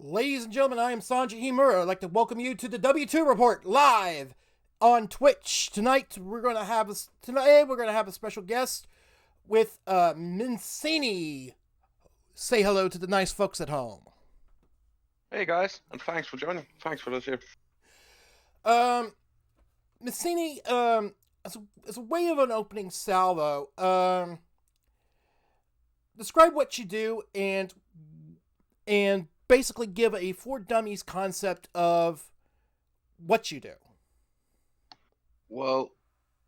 Ladies and gentlemen, I am Sanji Himura. I'd like to welcome you to the W2 Report live on Twitch. Tonight we're going to have a special guest with Miscni. Say hello to the nice folks at home. Hey guys, and thanks for joining. Thanks for this here. Miscni, as a way of an opening salvo, describe what you do and basically give a For Dummies concept of what you do. Well,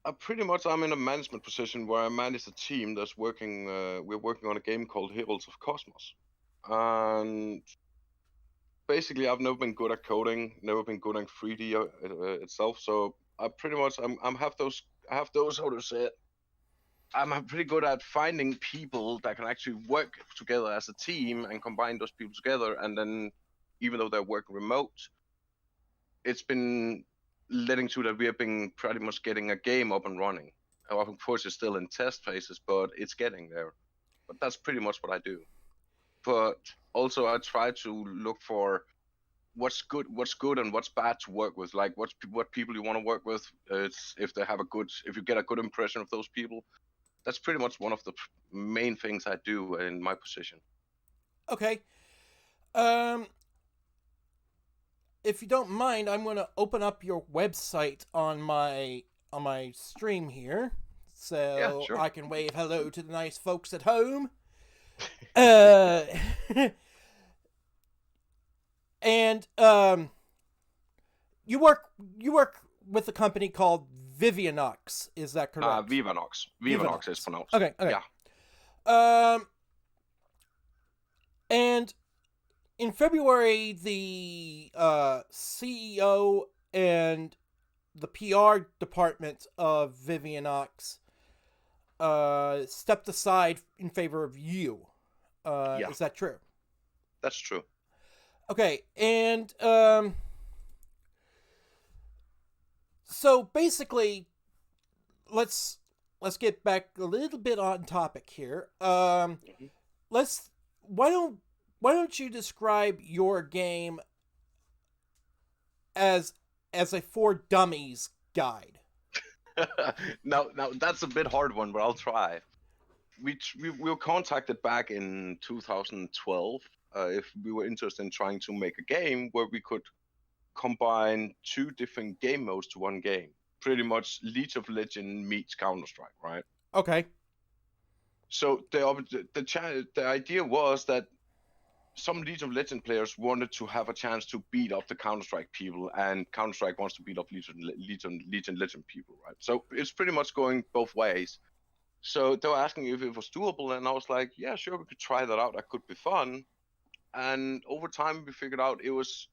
I'm in a management position where I manage a team that's working. We're working on a game called Heralds of Cosmos, and basically I've never been good at coding, never been good at 3D itself. So I have those how to say it. I'm pretty good at finding people that can actually work together as a team and combine those people together. And then, even though they're working remote, it's been leading to that we have been pretty much getting a game up and running. Of course, it's still in test phases, but it's getting there. But that's pretty much what I do. But also, I try to look for what's good and what's bad to work with. Like what people you want to work with. It's if you get a good impression of those people. That's pretty much one of the main things I do in my position. Okay. If you don't mind, I'm going to open up your website on my stream here, so Yeah, sure. I can wave hello to the nice folks at home. And you work with a company called Vivanox, is that correct? Vivanox. Vivanox is pronounced. Okay. Yeah. And in February, the CEO and the PR department of Vivanox stepped aside in favor of you. Yeah. Is that true? That's true. Okay, and so basically, let's get back a little bit on topic here. Why don't you describe your game as a For Dummies guide? Now that's a bit hard one, but I'll try. We were contacted back in 2012 if we were interested in trying to make a game where we could combine two different game modes to one game. Pretty much League of Legends meets Counter-Strike, right? Okay. So the idea was that some League of Legends players wanted to have a chance to beat up the Counter-Strike people, and Counter-Strike wants to beat up League of Legends people, right? So it's pretty much going both ways. So they were asking if it was doable, and I was like, yeah, sure, we could try that out. That could be fun. And over time, we figured out it was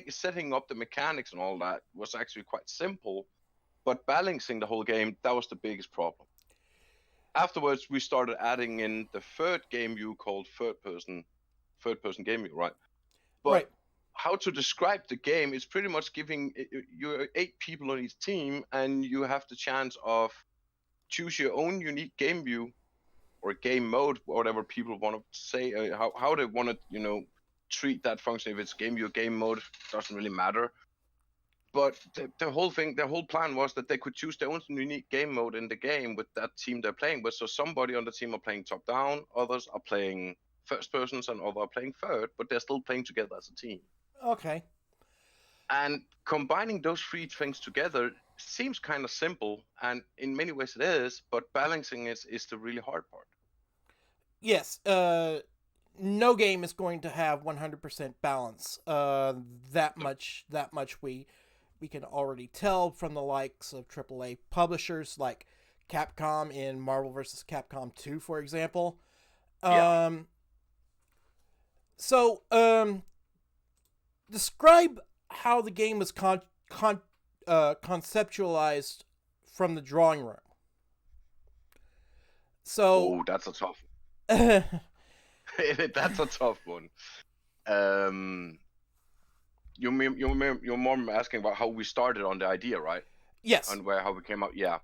setting up the mechanics and all that was actually quite simple, but balancing the whole game, that was the biggest problem. Afterwards, we started adding in the third game view called third person game view, right? But right. How to describe the game is pretty much giving you 8 people on each team, and you have the chance of choose your own unique game view or game mode, whatever people want to say, how they want to, treat that function. If it's game view, game mode, doesn't really matter. But the whole plan was that they could choose their own unique game mode in the game with that team they're playing with. So somebody on the team are playing top down, others are playing first persons, and others are playing third, but they're still playing together as a team. Okay. And combining those 3 things together seems kind of simple, and in many ways it is, but balancing it is the really hard part. Yes. No game is going to have 100% balance. That much we can already tell from the likes of AAA publishers like Capcom in Marvel vs. Capcom 2, for example. Yeah. So, describe how the game was conceptualized from the drawing room. So, that's a tough. That's a tough one. You're more asking about how we started on the idea, right? Yes. And how we came out. Yeah.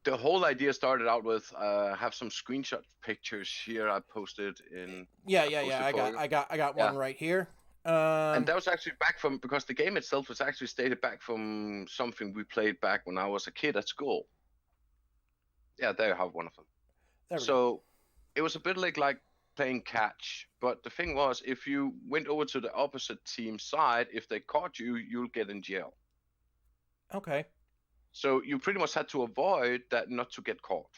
The whole idea started out with have some screenshot pictures here I posted in. Yeah. I got one right here. And Um, that was actually back from, because the game itself was actually stated back from something we played back when I was a kid at school. Yeah, there you have one of them. there we go. So it was a bit like playing catch. But the thing was, if you went over to the opposite team side, if they caught you, you'll get in jail. Okay. So you pretty much had to avoid that, not to get caught.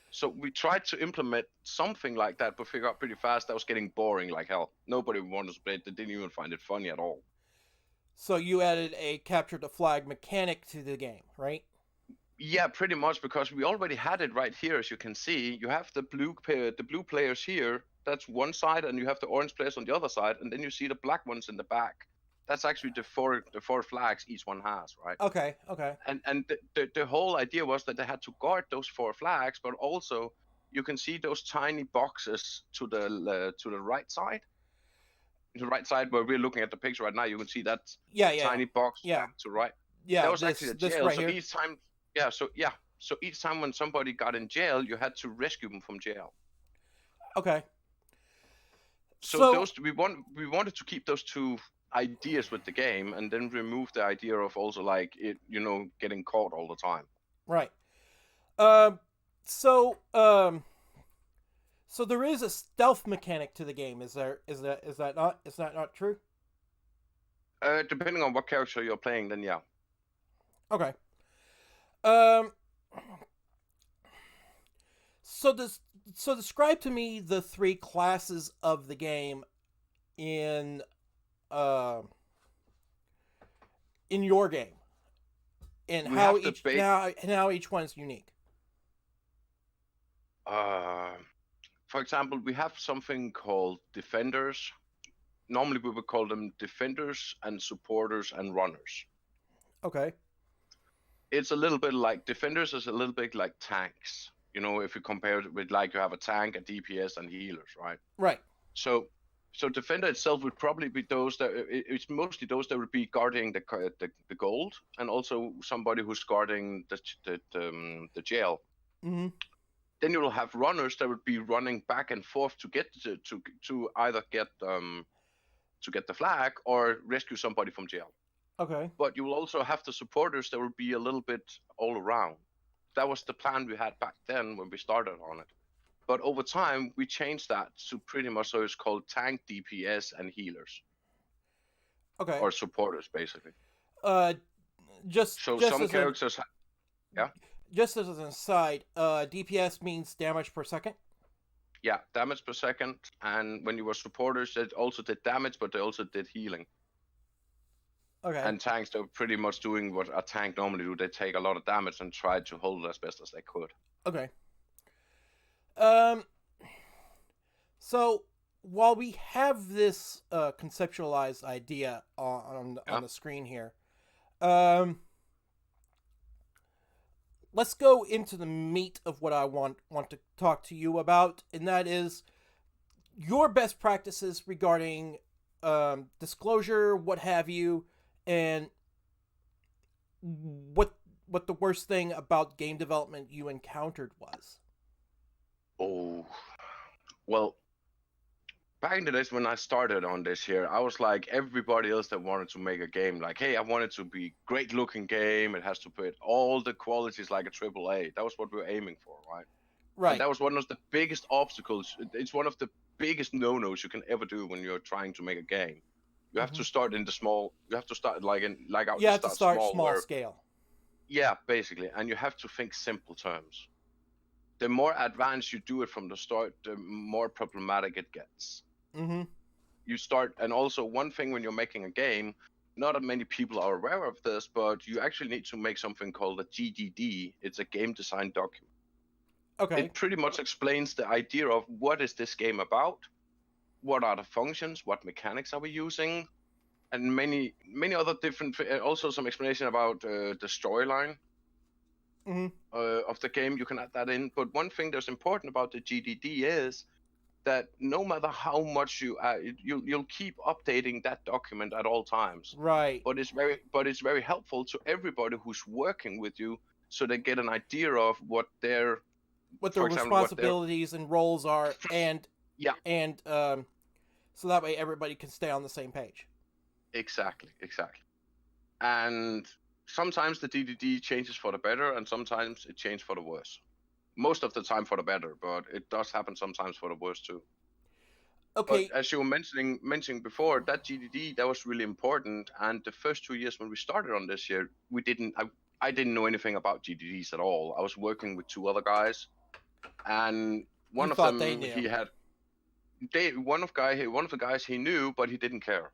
So we tried to implement something like that, but figured out pretty fast that was getting boring like hell. Nobody wanted to play it. They didn't even find it funny at all. So you added a capture the flag mechanic to the game, right? Yeah, pretty much, because we already had it right here, as you can see. You have the blue players here. That's one side, and you have the orange players on the other side, and then you see the black ones in the back. That's actually the four flags each one has, right? Okay. Okay. And the whole idea was that they had to guard those four flags, but also you can see those tiny boxes to the right side. The right side where we're looking at the picture right now, you can see that Yeah. Yeah. tiny box, Yeah. yeah, to right. That Yeah. was actually a This jail. right So here. each time, so each time when somebody got in jail, you had to rescue them from jail. Okay. So So we wanted to keep those two ideas with the game, and then remove the idea of also like it, getting caught all the time. right. Um. So So there is a stealth mechanic to the game. Is there? Is that not? Is that not true? Depending on what character you're playing, then yeah. Okay. Um. So this. So describe to me the three classes of the game in uh in your game and We how have the each base. now and how each one's unique. Uh, for example, we have something called defenders. Normally, we would call them defenders and supporters and runners. Okay. It's a little bit like defenders is a little bit like tanks. If you compare it with, like, you have a tank, a DPS, and healers, right? Right. So, so defender itself would probably be those that it's mostly those that would be guarding the gold, and also somebody who's guarding the jail. Mm-hmm. Then you will have runners that would be running back and forth to get to either get the flag or rescue somebody from jail. Okay. But you will also have the supporters that will be a little bit all around. That was the plan we had back then when we started on it. But over time, we changed that to pretty much, so it's called tank, DPS, and healers, Okay. or supporters, basically. Uh, just So just some as an characters, yeah, just as an aside, DPS means damage per second. yeah, damage per second. And when you were supporters, they also did damage, but they also did healing. Okay. And tanks, they're pretty much doing what a tank normally do. They take a lot of damage and try to hold it as best as they could. Okay. Um. So while we have this conceptualized idea on Yeah. the screen here, um, let's go into the meat of what I want to talk to you about, and that is your best practices regarding disclosure, what have you, and what what the worst thing about game development you encountered was. Oh, well, back in the days when I started on this here, I was like everybody else that wanted to make a game. Like, hey, I want it to be great looking game. It has to put all the qualities like a triple A. That was what we were aiming for, right? And Right. that was one of the biggest obstacles. It's one of the biggest no-nos you can ever do when you're trying to make a game. You have Mm-hmm. to start in the small. You have to start like out. You You have to start start small, small where, scale. yeah, basically, and you have to think simple terms. The more advanced you do it from the start, the more problematic it gets. Mm-hmm. You start, and also one thing when you're making a game, not that many people are aware of this, but you actually need to make something called a GDD. It's a game design document. Okay. It pretty much explains the idea of what is this game about, what are the functions, what mechanics are we using, and many other different. Also, some explanation about the storyline Mm-hmm. of the game. You can add that in. But one thing that's important about the GDD is that no matter how much you'll keep updating that document at all times. Right. But it's very helpful to everybody who's working with you, so they get an idea of what their, What their for example, what their, responsibilities and roles are, yeah, and So that way everybody can stay on the same page. Exactly, exactly. And sometimes the DDD changes for the better, and sometimes it changes for the worse. Most of the time for the better, but it does happen sometimes for the worse too. But Okay. as you were mentioning before, that GDD that was really important. And the first 2 years when we started on this year, we didn't. I didn't know anything about GDDs at all. I was working with two other guys, and You one of thought they them knew. he had one of the guys he knew, but he didn't care.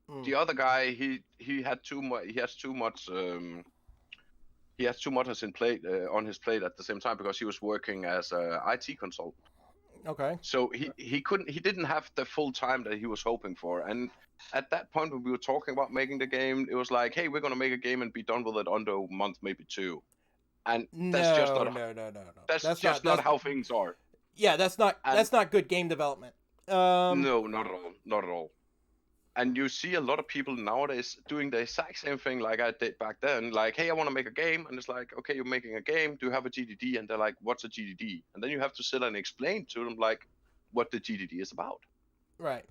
Mm. The other guy he had too much. He has too much. He has too much on his plate at the same time because he was working as a IT consultant. Okay. So he didn't have the full time that he was hoping for. And at that point when we were talking about making the game, it was like, hey, we're gonna make a game and be done with it under a month, maybe two. And No, no, no, no, no. that's That's not. just not That's how things are. yeah. That's not. And That's not good game development. Um. no, not at all, not at all. And you see a lot of people nowadays doing the exact same thing like I did back then. Like, hey, I want to make a game, and it's like, okay, you're making a game. Do you have a GDD? And they're like, what's a GDD? And then you have to sit and explain to them like what the GDD is about. Right.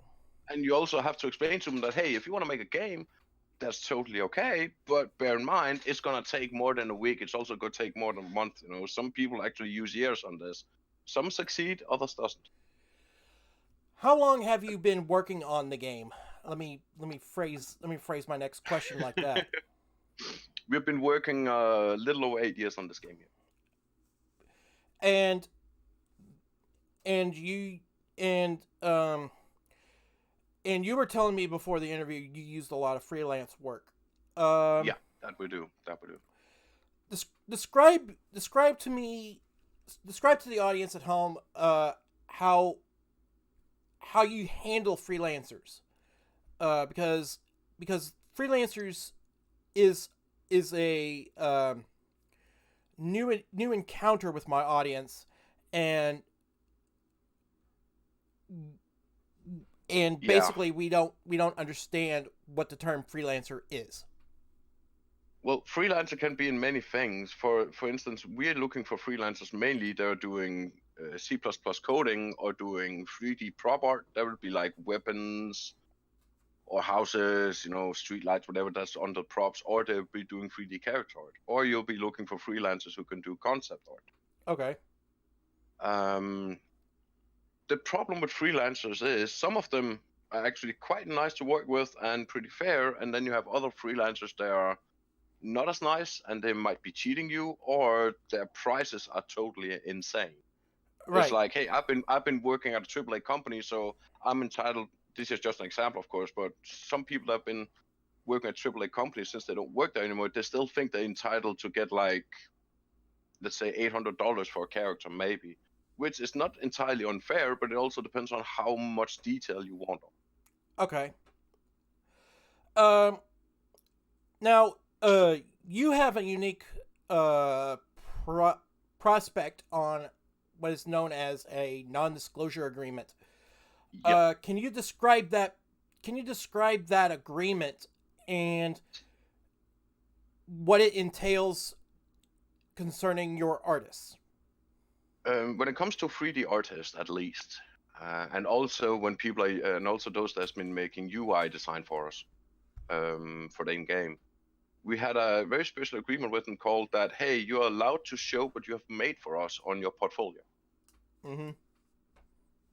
And you also have to explain to them that, hey, if you want to make a game, that's totally okay, but bear in mind it's going to take more than a week. It's also going to take more than a month. Some people actually use years on this. Some succeed, others doesn't. How long have you been working on the game? Let me phrase my next question like that. We've been working a little over 8 years on this game here. And and you and um and you were telling me before the interview you used a lot of freelance work. Um Yeah, that we do. That we do. describe to me, describe to the audience at home how you handle freelancers, because freelancers is a new encounter with my audience, and Yeah. basically we don't understand what the term freelancer is. Well, freelancer can be in many things. For instance, we're looking for freelancers mainly. They're doing C++ coding or doing 3D prop art. That would be like weapons or houses, street lights, whatever that's under props, or they'll be doing 3D character art. Or you'll be looking for freelancers who can do concept art. Okay. Um, the problem with freelancers is some of them are actually quite nice to work with and pretty fair, and then you have other freelancers that are not as nice and they might be cheating you, or their prices are totally insane. It's Right. like, hey, I've been working at a AAA company, so I'm entitled. This is just an example, of course, but some people have been working at AAA companies since they don't work there anymore. They still think they're entitled to get like, let's say, $800 for a character, maybe, which is not entirely unfair, but it also depends on how much detail you want. Okay. Um. Now, you have a unique uh pro- prospect on what is known as a non-disclosure agreement. Yep. Can you describe that? Can you describe that agreement and what it entails concerning your artists? When it comes to 3D artists, at least, and also when people are, and also those that's been making UI design for us, for the in-game, we had a very special agreement with them called that, hey, you're allowed to show what you have made for us on your portfolio. Mm-hmm.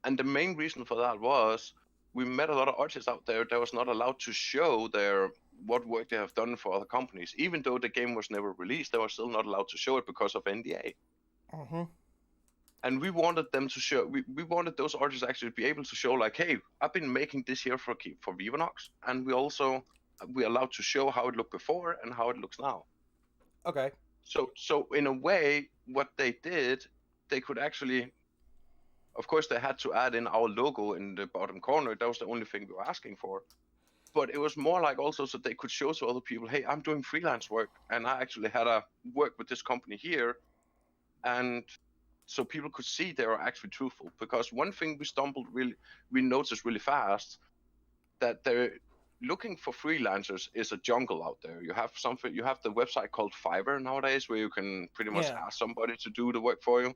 And the main reason for that was we met a lot of artists out there that was not allowed to show their what work they have done for other companies. Even though the game was never released, they were still not allowed to show it because of NDA. Mm-hmm. And we wanted them to show, we wanted those artists actually to be able to show like, hey, I've been making this here for Vivanox, and we allowed to show how it looked before and how it looks now. Okay. So in a way, what they did, they could actually, of course, they had to add in our logo in the bottom corner. That was the only thing we were asking for. But it was more like also so they could show to other people, hey, I'm doing freelance work, and I actually had a work with this company here, and so people could see they were actually truthful. Because one thing we noticed really fast, that they're looking for freelancers is a jungle out there. You have the website called Fiverr nowadays, where you can pretty much Yeah. ask somebody to do the work for you.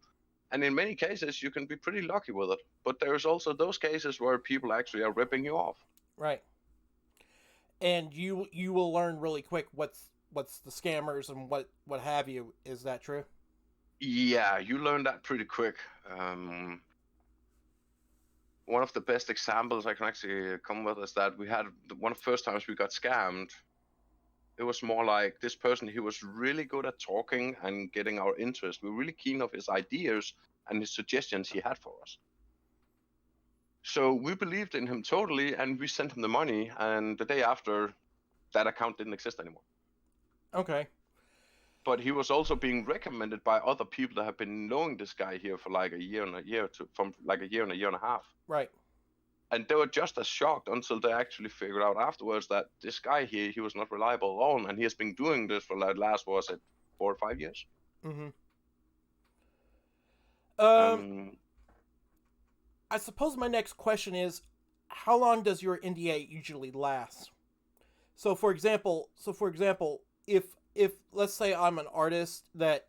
And in many cases, you can be pretty lucky with it. But there's also those cases where people actually are ripping you off. Right. And you will learn really quick what's the scammers and what have you. Is that true? Yeah, you learn that pretty quick. One of the best examples I can actually come with is that we had one of the first times we got scammed. It was more like this person, he was really good at talking and getting our interest. We were really keen of his ideas and his suggestions he had for us. So we believed in him totally, and we sent him the money. And the day after, that account didn't exist anymore. Okay. But he was also being recommended by other people that have been knowing this guy here for like a year and a year to from like a year and a half. Right. And they were just as shocked until they actually figured out afterwards that this guy here, he was not reliable at all, and he has been doing this for like last, was it 4 or 5 years? Mm-hmm. Um, I suppose my next question is, how long does your NDA usually last? So for example, if let's say I'm an artist that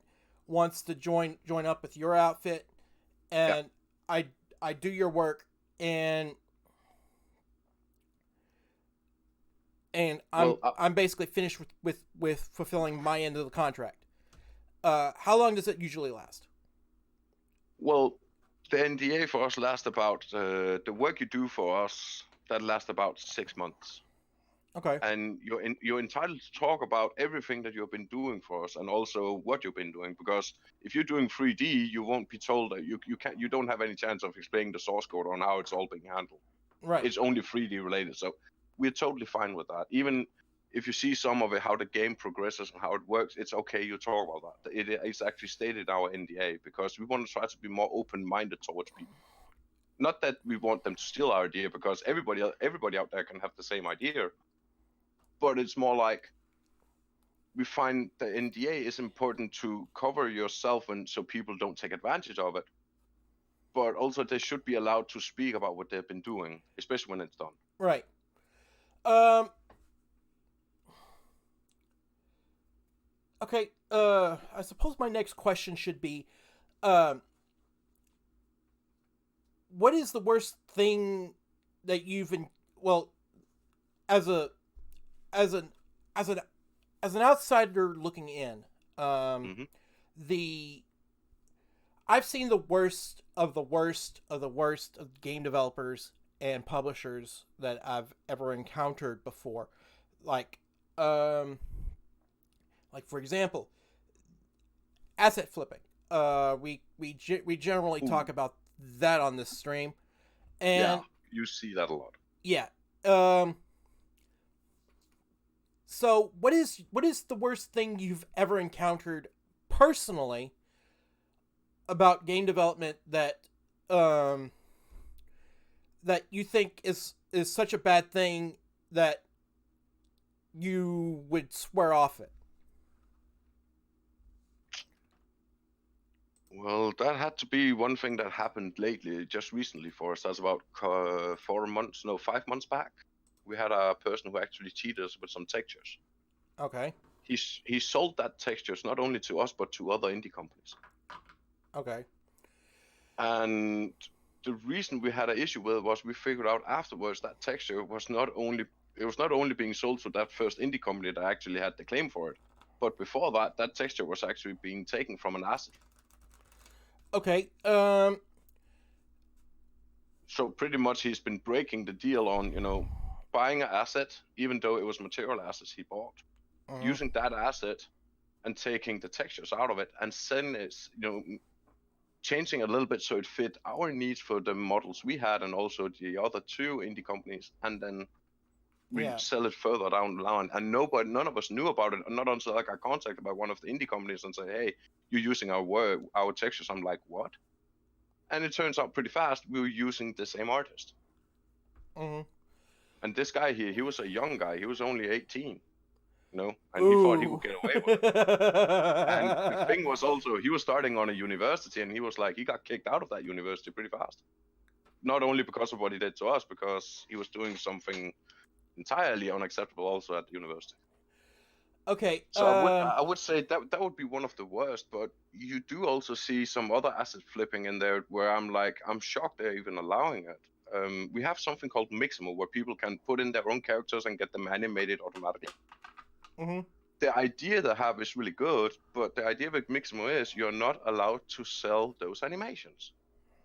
wants to join up with your outfit, yeah. and I I do your work, and Well, I'm basically finished with fulfilling my end of the contract. How long does it usually last? well, the NDA for us lasts about the work you do for us. That lasts about 6 months. Okay. And you're entitled to talk about everything that you've been doing for us and also what you've been doing, because if you're doing 3D, you won't be told that you don't have any chance of explaining the source code on how it's all being handled. Right. It's only 3D related, so we're totally fine with that. Even if you see some of it, how the game progresses and how it works, it's okay, you talk about that. It is actually stated in our NDA because we want to try to be more open-minded towards people. Not that we want them to steal our idea, because everybody out there can have the same idea, but it's more like we find the NDA is important to cover yourself and so people don't take advantage of it. But also they should be allowed to speak about what they've been doing, especially when it's done. Right. Um. Okay. I suppose my next question should be, um, what is the worst thing that well, as a as an as an as an outsider looking in, Hmm. the I've seen the worst of the worst of the worst of game developers and publishers that I've ever encountered before. Like, um, like for example, asset flipping. We generally talk Ooh, about that on this stream, yeah, and you see that a lot. yeah. Um, so what is the worst thing you've ever encountered personally about game development um that you think is such a bad thing that you would swear off it? Well, that had to be one thing that happened lately, just recently for us. That's about 4 months, no, 5 months back. We had a person who actually cheated us with some textures. Okay. He sold that textures not only to us but to other indie companies. Okay. And the reason we had an issue with it was we figured out afterwards that texture was not only being sold to that first indie company that actually had the claim for it, but before that, that texture was actually being taken from an asset. Okay. So pretty much he's been breaking the deal on, buying an asset, even though it was material assets he bought, Mhm. using that asset and taking the textures out of it and sending it, changing a little bit so it fit our needs for the models we had and also the other two indie companies, and then Yeah. resell it further down the line. And none of us knew about it, not until I got contacted by one of the indie companies and said, "Hey, you're using our textures." I'm like, "What?" And it turns out pretty fast we were using the same artist. Mhm. And this guy here, he was a young guy. He was only 18, and he thought he Ooh. could get away with it. And the thing was also, he was starting on a university, and he was like, he got kicked out of that university pretty fast. Not only because of what he did to us, because he was doing something entirely unacceptable also at the university. Okay. So I would say that would be one of the worst, but you do also see some other asset flipping in there where I'm shocked they're even allowing it. We have something called Mixamo where people can put in their own characters and get them animated automatically. hmm The idea they have is really good, but the idea with Mixamo is you're not allowed to sell those animations.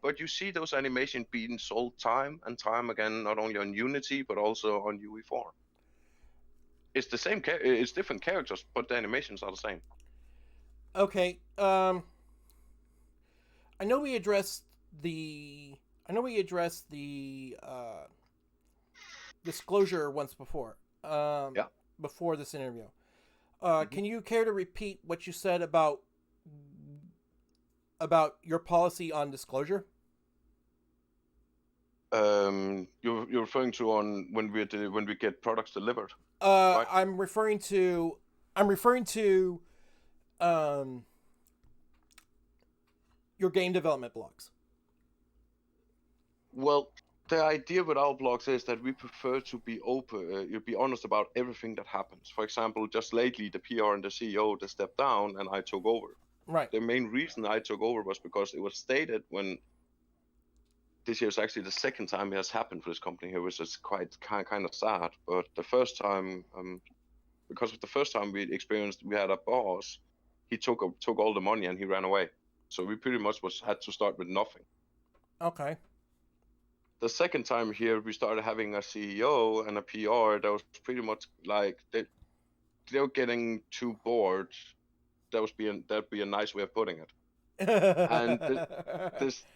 But you see those animations being sold time and time again, not only on Unity but also on UE4. It's the same, it's different characters, but the animations are the same. Okay. I know we addressed the. I know we addressed the disclosure once before. Yeah. Before this interview. hmm Can you care to repeat what you said about your policy on disclosure? You're referring to on when we get products delivered, Uh, right? I'm referring to. I'm referring to um, your game development blogs. Well, the idea with our blogs is that we prefer to be open, you be honest about everything that happens. For example, just lately, the PR and the CEO they stepped down, and I took over. Right. The main reason I took over was because it was stated when this year is actually the second time it has happened for this company here, which is quite kind of sad. But the first time, because of the first time we experienced, we had a boss. He took all the money and he ran away. So we pretty much was had to start with nothing. Okay. The second time here, we started having a CEO and a PR that was pretty much like they were getting too bored. That'd be a nice way of putting it. And this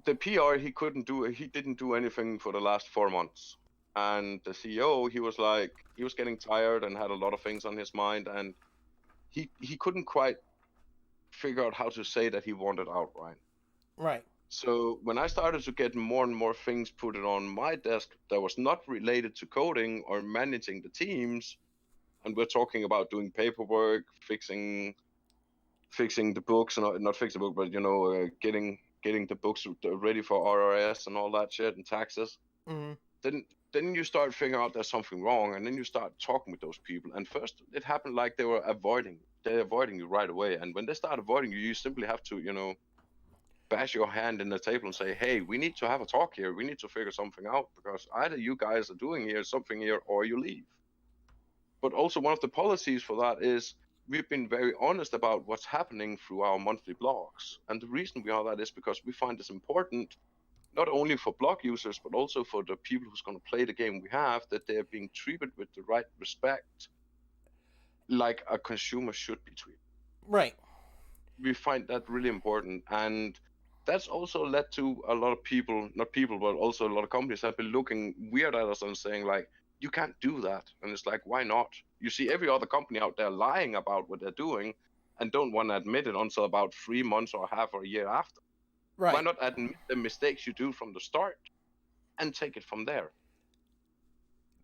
the PR he didn't do anything for the last 4 months. And the CEO he was getting tired and had a lot of things on his mind, and he couldn't quite figure out how to say that he wanted out, right? right. So when I started to get more and more things put on my desk that was not related to coding or managing the teams, and we're talking about doing paperwork, fixing the books, and not fix the book, but getting the books ready for RRS and all that shit and taxes. hmm Then you start figuring out there's something wrong, and then you start talking with those people. And first, it happened like they're avoiding you right away. And when they start avoiding you, you simply have to bash your hand in the table and say, hey, we need to have a talk here. We need to figure something out because either you guys are doing here something here or you leave. But also, one of the policies for that is we've been very honest about what's happening through our monthly blogs. And the reason we are that is because we find this important not only for blog users, but also for the people who's going to play the game we have, that they're being treated with the right respect, like a consumer should be treated. Right. We find that really important. And that's also led to a lot of people, not people, but also a lot of companies have been looking weird at us and saying, like, you can't do that. And it's like, why not? You see every other company out there lying about what they're doing and don't want to admit it until about 3 months or half or a year after. Why Right. not admit the mistakes you do from the start and take it from there?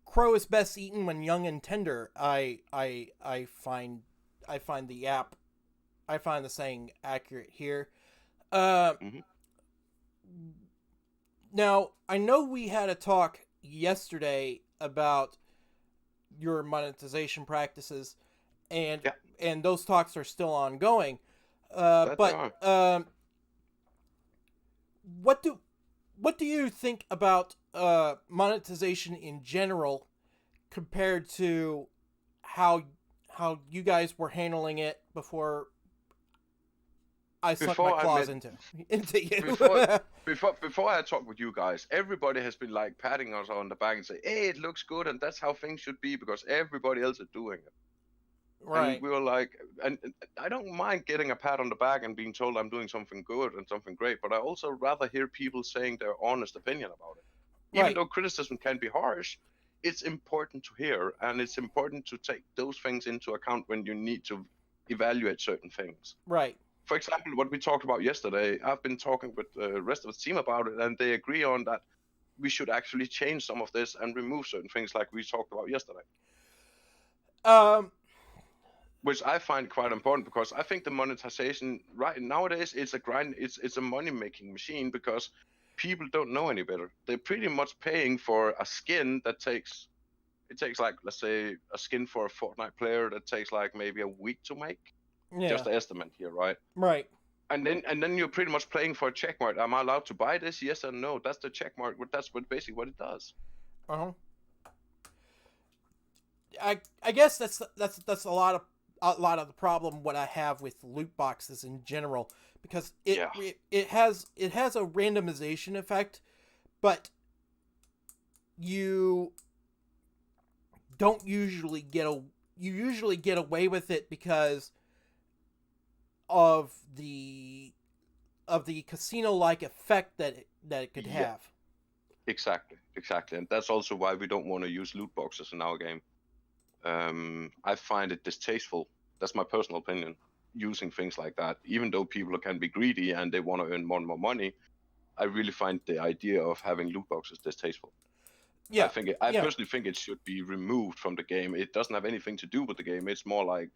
Crow is best eaten when young and tender. I find the app. I find the saying accurate here. Uh, hmm Now I know we had a talk yesterday about your monetization practices, and Yeah, and those talks are still ongoing. that they But are. what do you think about monetization in general compared to how how you guys were handling it before I sunk my Before I claws met, into you? before before I talk with you guys, everybody has been like patting us on the back and say, "Hey, it looks good," and that's how things should be because everybody else is doing it. And right, we were like, and I don't mind getting a pat on the back and being told I'm doing something good and something great, but I also rather hear people saying their honest opinion about it. Even right, though criticism can be harsh, it's important to hear, and it's important to take those things into account when you need to evaluate certain things. right, For example, what we talked about yesterday, I've been talking with the rest of the team about it, and they agree on that we should actually change some of this and remove certain things like we talked about yesterday, um, which I find quite important because I think the monetization right nowadays is a grind, it's a money making machine because people don't know any better. They're pretty much paying for a skin that takes It takes like, let's say, a skin for a Fortnite player that takes like maybe a week to make. Yeah. Just an estimate here, right? Right. And then you're pretty much playing for a check mark. Am I allowed to buy this? Yes or no? That's the check mark. That's basically what it does. Uh huh. I guess that's a lot of the problem what I have with loot boxes in general, because Yeah, it has a randomization effect, but you don't usually get a you usually get away with it because of the casino like effect that it could yeah, have. exactly. And that's also why we don't want to use loot boxes in our game. I find it distasteful. That's my personal opinion. Using things like that, even though people can be greedy and they want to earn more and more money, I really find the idea of having loot boxes distasteful. Yeah. I Yeah. personally think it should be removed from the game. It doesn't have anything to do with the game. It's more like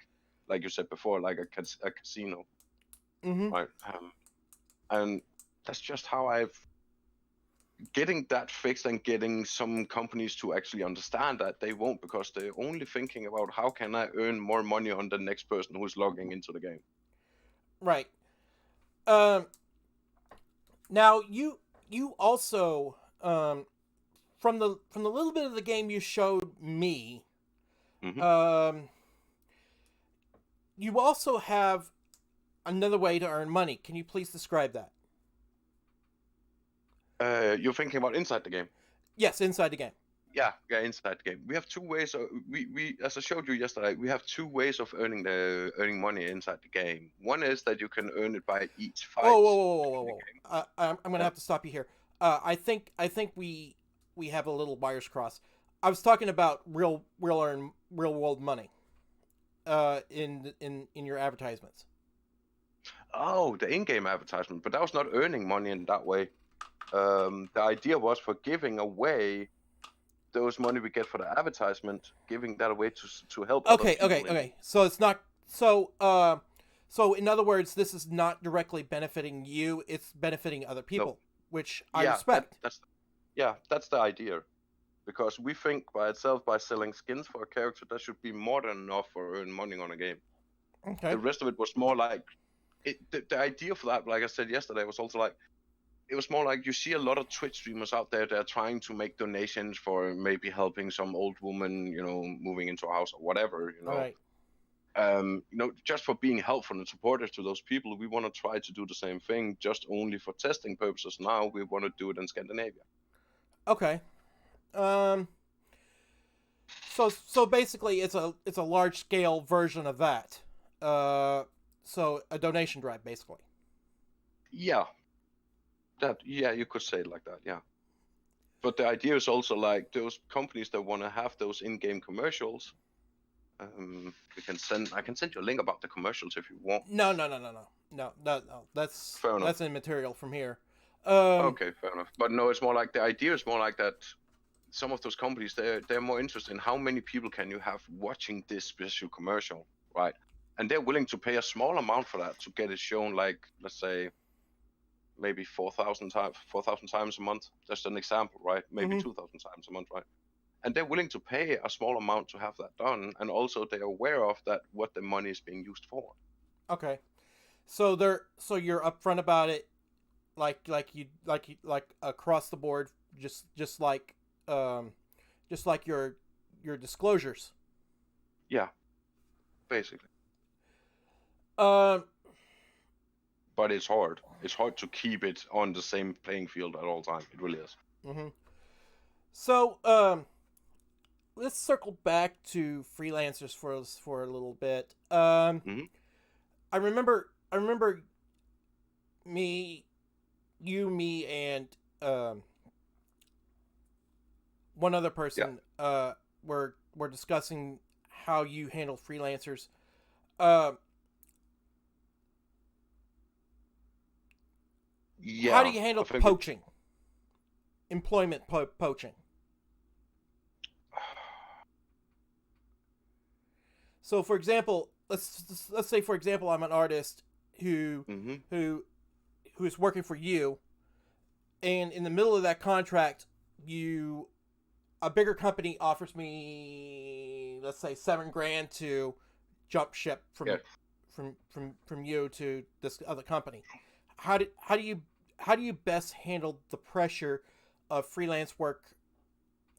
you said before, like a casino, Mhm. right? And that's just how I've getting that fixed and getting some companies to actually understand that they won't, because they're only thinking about how can I earn more money on the next person who's logging into the game. Right. Um Now you also from the little bit of the game you showed me, Hmm. um, you also have another way to earn money. Can you please describe that? You're thinking about inside the game. Yes, inside the game. Yeah, inside the game. We have two ways. We as I showed you yesterday, we have two ways of earning money inside the game. One is that you can earn it by each Whoa, fight whoa, whoa, whoa, whoa, in the whoa! game. I'm gonna Yeah. have to stop you here. I think we have a little wires cross. I was talking about real world money. In your advertisements. Oh, the in-game advertisement, but that was not earning money in that way. The idea was for giving away those money we get for the advertisement, giving that away to help other people in. Okay. So it's not so in other words, this is not directly benefiting you, it's benefiting other No, people, which I yeah, respect. that's the idea. Because we think by itself, by selling skins for a character, that should be more than enough for earning money on a game. Okay. The rest of it was more like the idea for that, like I said yesterday, was also like it was more like you see a lot of Twitch streamers out there that are trying to make donations for maybe helping some old woman, moving into a house or whatever, All right. just for being helpful and supportive to those people. We want to try to do the same thing, just only for testing purposes. Now we want to do it in Scandinavia. Okay. Um so basically it's a large scale version of that. Uh so a donation drive basically. Yeah, you could say it like that. Yeah. But the idea is also like those companies that want to have those in-game commercials. I can send you a link about the commercials if you want. No, no, no, no, no. No, no, no. Fair enough. That's immaterial from here. Okay, fair enough. But no, it's more like the idea is more like that. Some of those companies, they're more interested in how many people can you have watching this special commercial, right? And they're willing to pay a small amount for that to get it shown, like let's say maybe 4,000 times a month. Just an example, right? Maybe Mhm. 2,000 times a month, right? And they're willing to pay a small amount to have that done, and also they're aware of that what the money is being used for. Okay. So you're upfront about it, like across the board, um just like your disclosures. Yeah, basically. Um But it's hard. It's hard to keep it on the same playing field at all time. It really is. hmm So let's circle back to freelancers for a little bit. Hmm. I remember me me and um one other Yeah. person were discussing how you handle freelancers. Uh, how do Yeah, you I handle think it. poaching? Poaching. So, for example, let's say for example, I'm an artist who Hmm. who who is working for you, and in the middle of that contract, you a bigger company offers me, let's say, 7 grand to jump ship Yeah. from you to this other company. How do you best handle the pressure of freelance work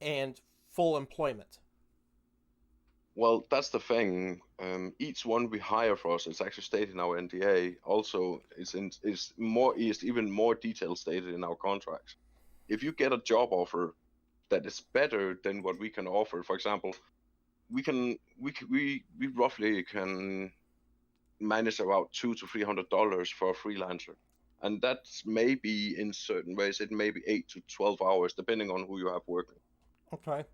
and full employment? Well, that's the thing. Each one we hire for us, it's actually stated in our NDA. Also, is even more detailed stated in our contracts. If you get a job offer that is better than what we can offer, for example, we roughly can manage about $200 to $300 for a freelancer, and that's maybe in certain ways it may be 8 to 12 hours depending on who you have working. Okay.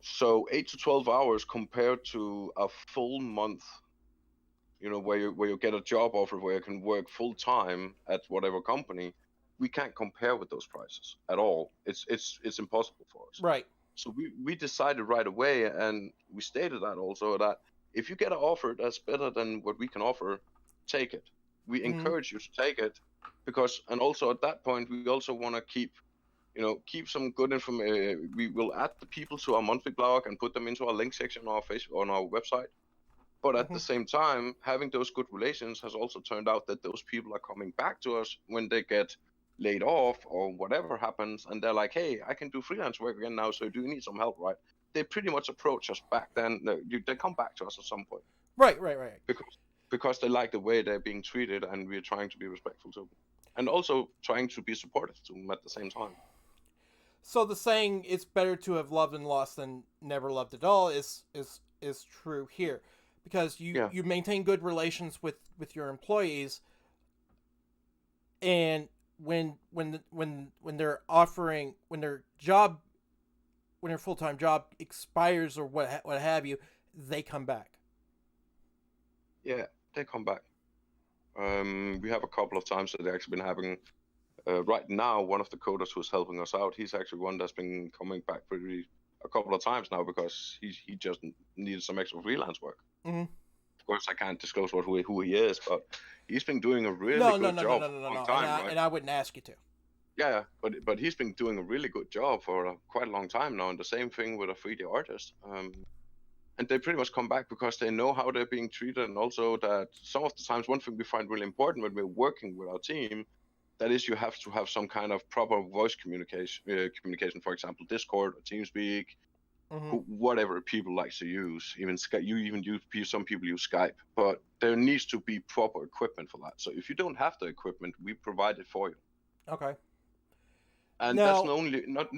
So 8 to 12 hours compared to a full month, where you get a job offer where you can work full time at whatever company, we can't compare with those prices at all. It's impossible for us. Right. So we decided right away, and we stated that also, that if you get an offer that's better than what we can offer, take it. We Mm-hmm. encourage you to take it, because, and also at that point we also want to keep some good information. We will add the people to our monthly blog and put them into our link section on our on our website. But at Mm-hmm. the same time, having those good relations has also turned out that those people are coming back to us when they get laid off or whatever happens, and they're like, "Hey, I can do freelance work again now. So do you need some help?" Right? They pretty much approach us back then. They come back to us at some point Right. Right. Right. because they like the way they're being treated, and we're trying to be respectful to them, and also trying to be supportive to them at the same time. So the saying "it's better to have loved and lost than never loved at all" is true here, because you Yeah. you maintain good relations with your employees, and when they're offering when their full time job expires, or what have you, they come back. Yeah, they come back. We have a couple of times that they've actually been having. Right now, one of the coders who's helping us out, he's actually one that's been coming back pretty a couple of times now, because he just needed some extra freelance work. Mm-hmm. Of course, I can't disclose who he is, but he's been doing a really No, no, good no, no, job no, for no, a no, long no, time, right? and I wouldn't ask you to. Yeah, but he's been doing a really good job for quite a long time now, and the same thing with a 3D artist. And they pretty much come back because they know how they're being treated, and also that some of the times, one thing we find really important when we're working with our team, that is, you have to have some kind of proper voice communication, for example, Discord or TeamSpeak, Mm-hmm. whatever people like to use. Even Skype, some people use Skype, but there needs to be proper equipment for that. So if you don't have the equipment, we provide it for you. Okay. And Now,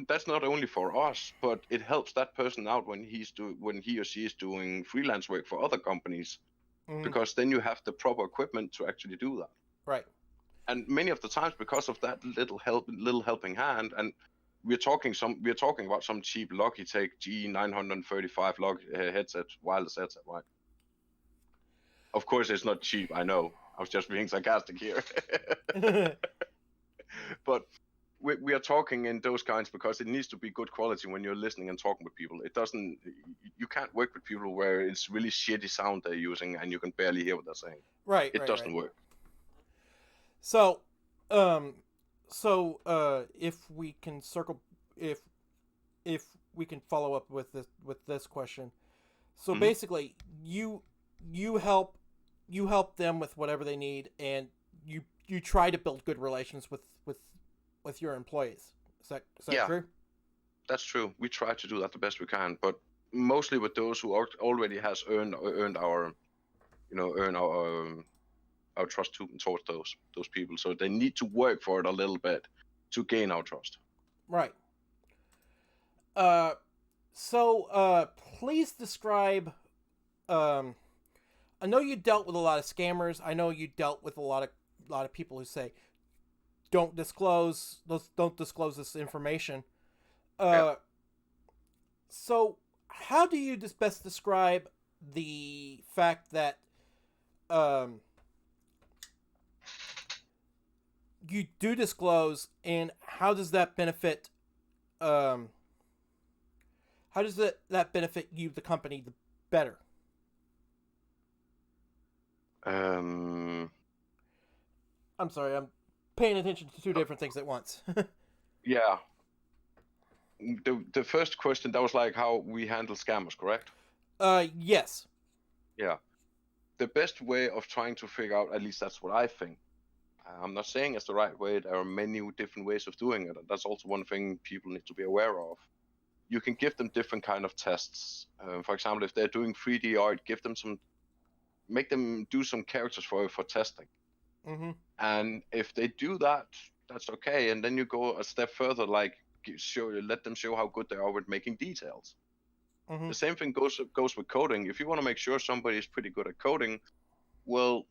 that's not only for us, but it helps that person out when when he or she is doing freelance work for other companies, mm, because then you have the proper equipment to actually do that. right. And many of the times, because of that little helping hand, and we're talking about some cheap Logitech G935 headset, wireless headset, right? Of course it's not cheap, I know, I was just being sarcastic here. But we are talking in those kinds because it needs to be good quality when you're listening and talking with people. It doesn't, you can't work with people where it's really shitty sound they're using and you can barely hear what they're saying. Right, It right, right. doesn't work. So, um, if we can if we can follow up with this question. So Hmm. basically, you help you help them with whatever they need, and you try to build good relations with your employees. Is that Yeah, true? that's true. We try to do that the best we can, but mostly with those who already has earned our, earn our trust towards those people. So they need to work for it a little bit to gain our trust. Right. Uh, so please describe. Um, I know you dealt with a lot of scammers. I know you dealt with a lot of people who say don't disclose this information. Yeah. Uh, so how do you just best describe the fact that um, you do disclose, and how does that benefit um, how does that benefit you, the company, the better? Um. I'm sorry, I'm paying attention to two uh, different things at once. Yeah. the first question, that was like how we handle scammers, correct? Yes. Yeah. The best way of trying to figure out, at least that's what I think. I'm not saying it's the right way. There are many different ways of doing it. And that's also one thing people need to be aware of. You can give them different kind of tests. For example, if they're doing 3D art, make them do some characters for testing. Mm-hmm. And if they do that, that's okay. And then you go a step further, like let them show how good they are with making details. Mm-hmm. The same thing goes with coding. If you want to make sure somebody is pretty good at coding, well,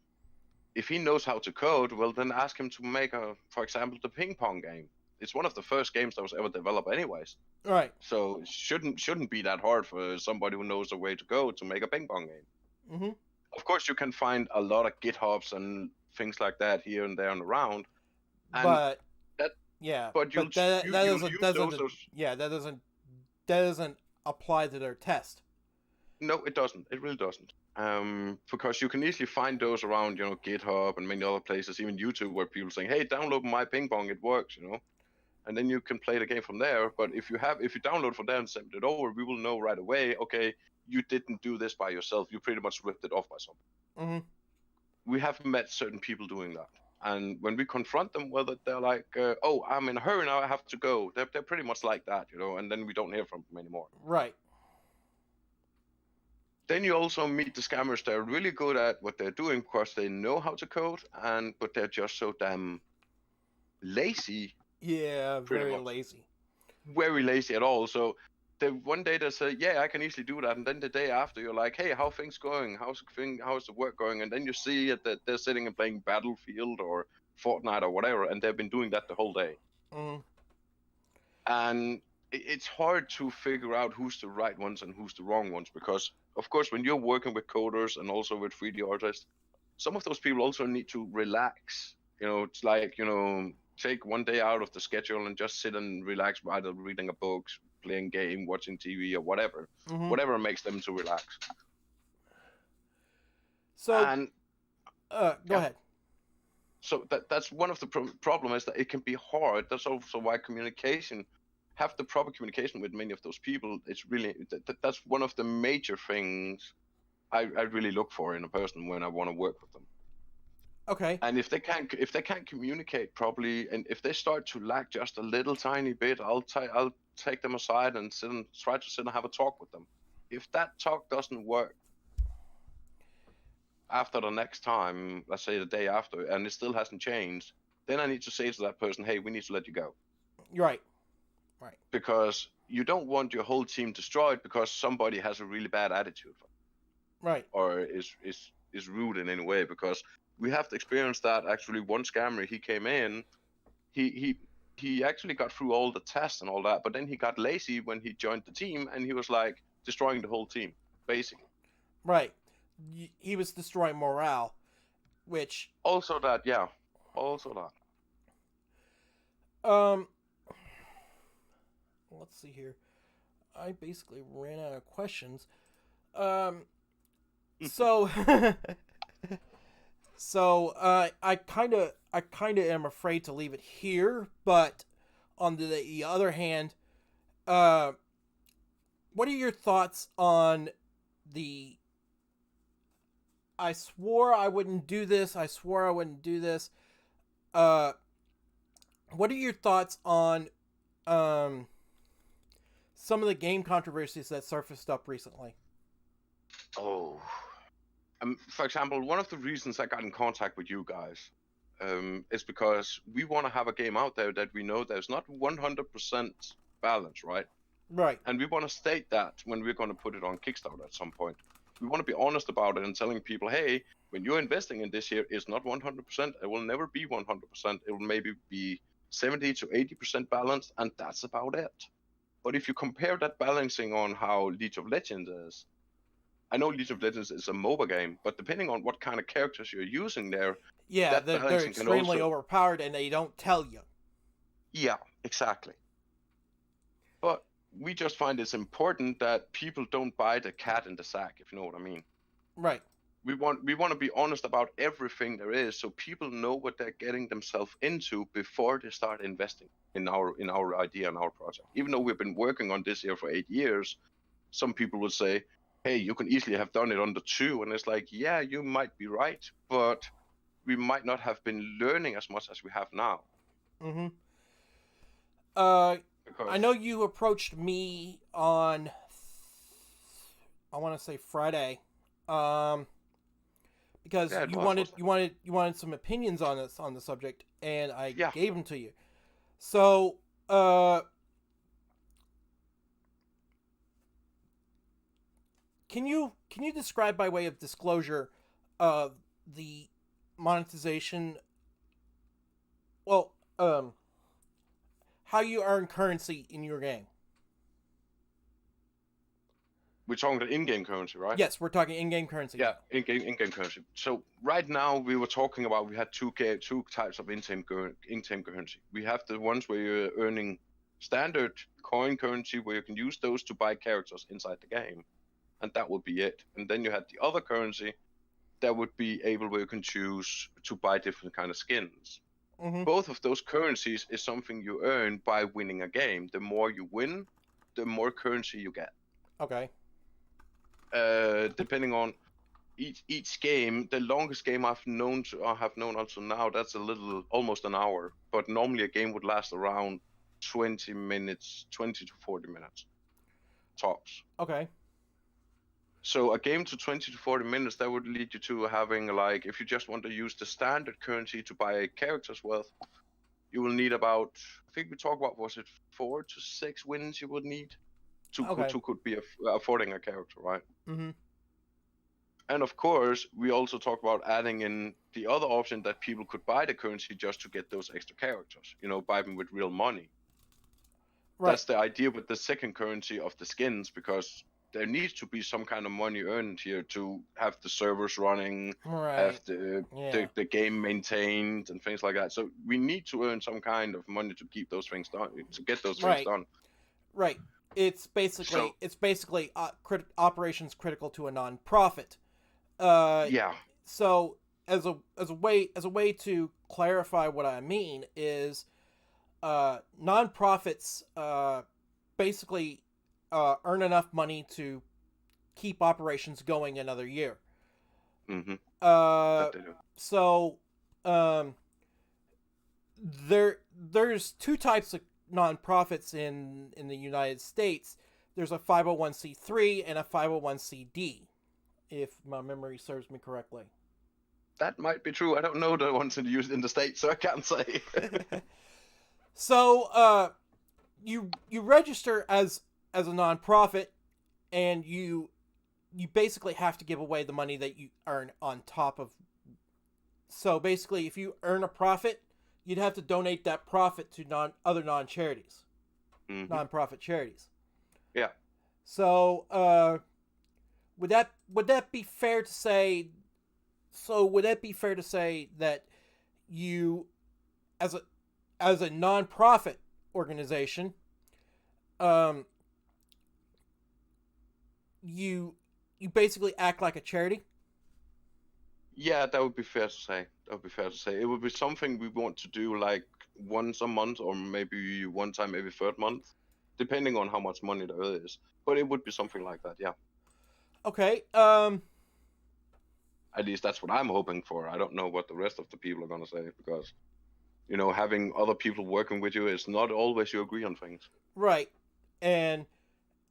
if he knows how to code, well, then ask him to make for example, the ping pong game. It's one of the first games that was ever developed, anyways. Right. So it shouldn't be that hard for somebody who knows the way to go to make a ping pong game. Mm-hmm. Of course, you can find a lot of GitHubs and things like that here and there and around, and But that, yeah, but but that you'll doesn't use those. yeah, that doesn't apply to their test. No, it doesn't. It really doesn't. Because you can easily find those around, GitHub and many other places, even YouTube, where people saying, "Hey, download my ping pong, it works," and then you can play the game from there. But if you download from there and send it over, we will know right away. Okay, you didn't do this by yourself. You pretty much ripped it off by somebody. Mm-hmm. We have met certain people doing that, and when we confront them, whether they're like, "Oh, I'm in a hurry now, I have to go," they're pretty much like that, and then we don't hear from them anymore. Right. Then you also meet the scammers that are really good at what they're doing because they know how to code, but they're just so damn lazy, Yeah, pretty very much. lazy. Very lazy at all. So the one day they say, "Yeah, I can easily do that," and then the day after you're like, "Hey, how things going? How's the work going?" And then you see that they're sitting and playing Battlefield or Fortnite or whatever, and they've been doing that the whole day. Mm-hmm. And it's hard to figure out who's the right ones and who's the wrong ones, because of course when you're working with coders and also with 3D artists, some of those people also need to relax. It's like, take one day out of the schedule and just sit and relax, either reading a book, playing game, watching TV, or whatever. Mm-hmm. Whatever makes them to relax. So, And go ahead. so that's one of the problem is that it can be hard. That's also why have the proper communication with many of those people. It's really that's one of the major things I really look for in a person when I want to work with them. Okay. And if they can't communicate properly, and if they start to lack just a little tiny bit, I'll take them aside and try to sit and have a talk with them. If that talk doesn't work after the next time, let's say the day after, and it still hasn't changed, then I need to say to that person, "Hey, we need to let you go." Right. Right. Because you don't want your whole team destroyed because somebody has a really bad attitude. Right. Or is rude in any way. Because we have experienced that. Actually, one scammer, he came in, he actually got through all the tests and all that, but then he got lazy when he joined the team, and he was like destroying the whole team, basically. Right. He was destroying morale, which Also that, yeah. Also that. Let's see here. I basically ran out of questions. So I kind of am afraid to leave it here, but on the other hand, what are your thoughts on the I swore I wouldn't do this. I swore I wouldn't do this. What are your thoughts on some of the game controversies that surfaced up recently? Oh. For example, one of the reasons I got in contact with you guys is because we want to have a game out there that we know there's not 100% balance, right? Right. And we want to state that when we're going to put it on Kickstarter at some point. We want to be honest about it and telling people, hey, when you're investing in this here, it's not 100%. It will never be 100%. It will maybe be 70 to 80% balanced, and that's about it. But if you compare that balancing on how League of Legends is, I know League of Legends is a MOBA game, but depending on what kind of characters you're using there, Yeah, that they're balancing can extremely also... overpowered and they don't tell you. Yeah, exactly. But we just find it's important that people don't buy the cat in the sack, if you know what I mean. Right. we want to be honest about everything there is, so people know what they're getting themselves into before they start investing in our idea and our project. Even though we've been working on this here for 8 years, some people would say, "Hey, you can easily have done it under 2," and it's like, yeah, you might be right, but we might not have been learning as much as we have now. Mm-hmm. Uh, I know Because you approached me on, I want to say Friday, um, because yeah, it was, wasn't you wanted some opinions on this on the subject, and I it? Yeah. gave them to you. So, uh, can you describe by way of disclosure, the monetization? Well, how you earn currency in your game? We're talking the in-game currency, right? Yes, we're talking in-game currency Yeah, now. in-game currency. So right now we were talking about, we had two types of in-game currency. We have the ones where you're earning standard coin currency, where you can use those to buy characters inside the game, and that would be it. And then you had the other currency that would be able, where you can choose to buy different kind of skins. Mm-hmm. Both of those currencies is something you earn by winning a game. The more you win, the more currency you get. Okay. Depending on each game, the longest game I have known until now, that's a little almost an hour. But normally a game would last around 20 minutes, 20 to 40 minutes tops. Okay. So a game to 20 to 40 minutes, that would lead you to having, like, if you just want to use the standard currency to buy characters with, you will need about, I think we talked about, was it 4 to 6 wins you would need Okay. to could be affording a character, right? Mm-hmm. And of course, we also talk about adding in the other option that people could buy the currency just to get those extra characters, buy them with real money. Right. That's the idea with the second currency of the skins, because there needs to be some kind of money earned here to have the servers running, have Right. the, Yeah. the, the game maintained and things like that. So we need to earn some kind of money to keep those things done, to get those things Right. done. Right. So It's basically operations critical to a non-profit. Uh, yeah. so as a way to clarify what I mean is, non-profits basically earn enough money to keep operations going another year. Mm-hmm. Uh, That they do. so um, there's two types of nonprofits in the United States. There's a 501c3 and a 501c-D, if my memory serves me correctly. That might be true. I don't know the ones used in the States, so I can't say. So you register as a nonprofit, and you basically have to give away the money that you earn on top of. So basically, if you earn a profit, you'd have to donate that profit to other non charities, Mm-hmm. nonprofit charities. Yeah. So would that be fair to say? So would that be fair to say that you, as a nonprofit organization, um, you you basically act like a charity? Yeah, that would be fair to say. That would be fair to say. It would be something we want to do like once a month, or maybe one time every third month, depending on how much money there is. But it would be something like that, yeah. Okay. At least that's what I'm hoping for. I don't know what the rest of the people are gonna say, because having other people working with you is not always you agree on things. Right. And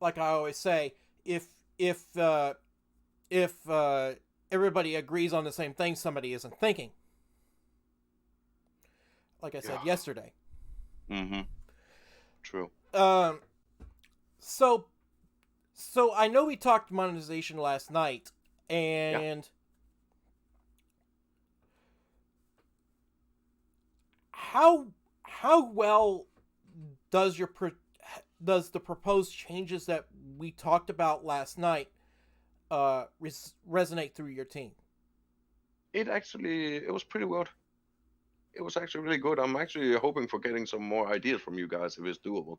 like I always say, if if uh, if everybody agrees on the same thing, somebody isn't thinking. Like I Yeah. said yesterday. Mm-hmm. True. Um. So I know we talked monetization last night, Yeah. and how well does does the proposed changes that we talked about last night resonate through your team? It was pretty good. It was actually really good. I'm actually hoping for getting some more ideas from you guys if it's doable.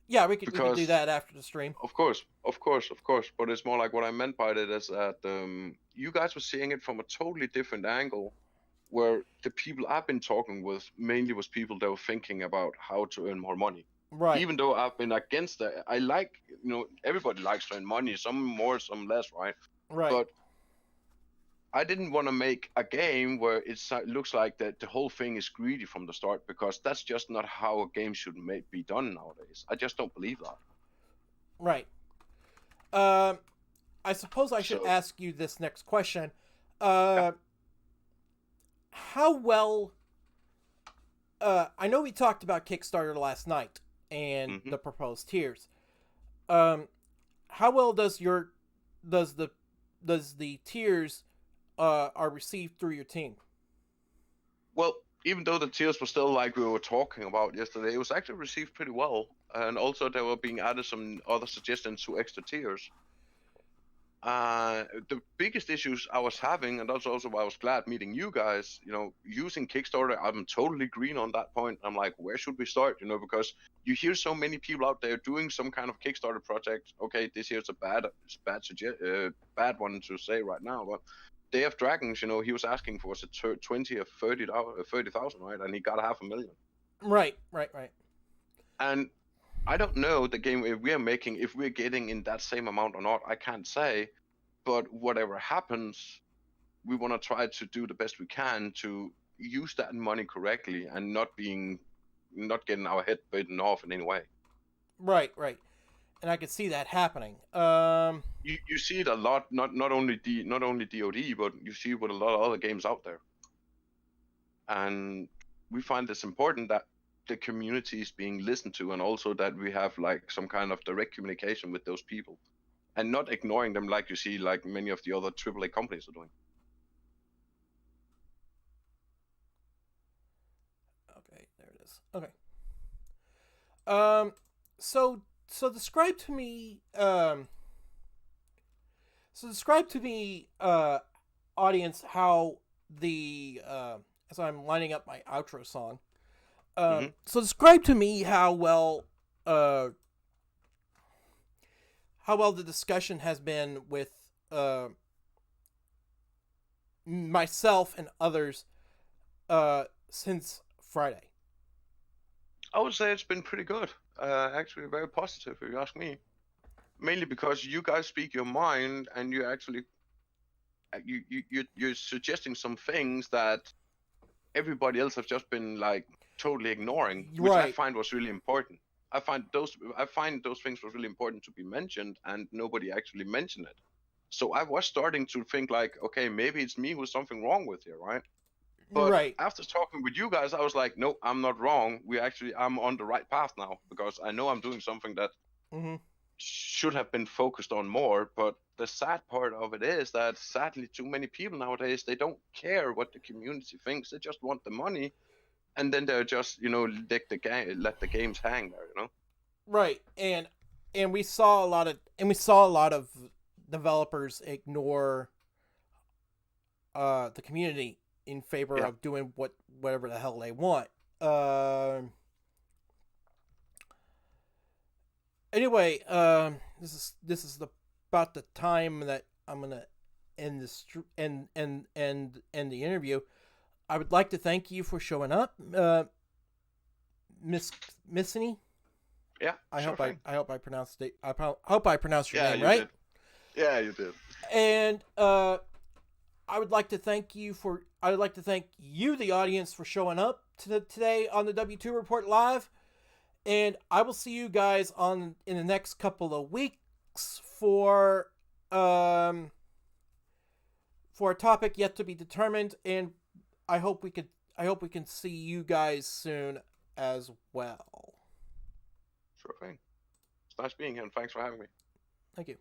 Yeah, we could do because that after the stream. of course. But it's more like what I meant by that is that you guys were seeing it from a totally different angle, where the people I've been talking with mainly was people that were thinking about how to earn more money. Right, Even though I've been against that, I like, everybody likes to earn money, some more, some less, right? right, But I didn't want to make a game where it looks like that the whole thing is greedy from the start, because that's just not how a game should be done nowadays. I just don't believe that. right. Um, I suppose I should So ask you this next question. yeah. Uh, how well? I know we talked about Kickstarter last night and hmm the proposed tiers. Um, how well does the does the tiers are received through your team? Well, even though the tiers were still like we were talking about yesterday, it was actually received pretty well. And also there were being added some other suggestions to extra tiers. The biggest issues I was having, and that's also why I was glad meeting you guys, using Kickstarter, I'm totally green on that point. I'm like, where should we start? Because you hear so many people out there doing some kind of Kickstarter project. Okay, this here's a bad one to say right now, but Day of Dragons, he was asking for, was it 20 or 30,000, right? And he got 500,000. Right, right, right. And I don't know the game we are making, if we're getting in that same amount or not, I can't say. But whatever happens, we want to try to do the best we can to use that money correctly and not getting our head bitten off in any way. Right, right. And I could see that happening. You see it a lot, not only DoD, but you see it with a lot of other games out there. And we find it's important that the community is being listened to, and also that we have like some kind of direct communication with those people, and not ignoring them like you see like many of the other AAA companies are doing. Okay, there it is. Okay. Um, so describe to me. Describe to me, audience, how the as I'm lining up my outro song. hmm So describe to me how well the discussion has been with uh, myself and others since Friday. I would say it's been pretty good. Actually, very positive if you ask me. Mainly because you guys speak your mind, and you actually you're suggesting some things that everybody else have just been like totally ignoring, which I Right, find was really important. I find those things was really important to be mentioned, and nobody actually mentioned it. So I was starting to think like, okay, maybe it's me who's something wrong with here, right? But right. after talking with you guys, I was like, no, I'm not wrong. I'm on the right path now, because I know I'm doing something that Mm-hmm. should have been focused on more. But the sad part of it is that sadly, too many people nowadays, they don't care what the community thinks. They just want the money, and then they're just let the games hang there. Right, and we saw a lot of developers ignore the community in favor Yeah. of doing whatever the hell they want. Uh, anyway, this is about the time that I'm gonna end this end the interview. I would like to thank you for showing up, Miss Miscni. Yeah, sure thing. I hope I pronounced it. Hope I pronounced your Yeah, name you right. did. Yeah, you did. And I would like to thank you, the audience, for showing up today on the W2 Report Live. And I will see you guys in the next couple of weeks um for a topic yet to be determined. And I hope we can see you guys soon as well. Sure thing. It's nice being here, and thanks for having me. Thank you.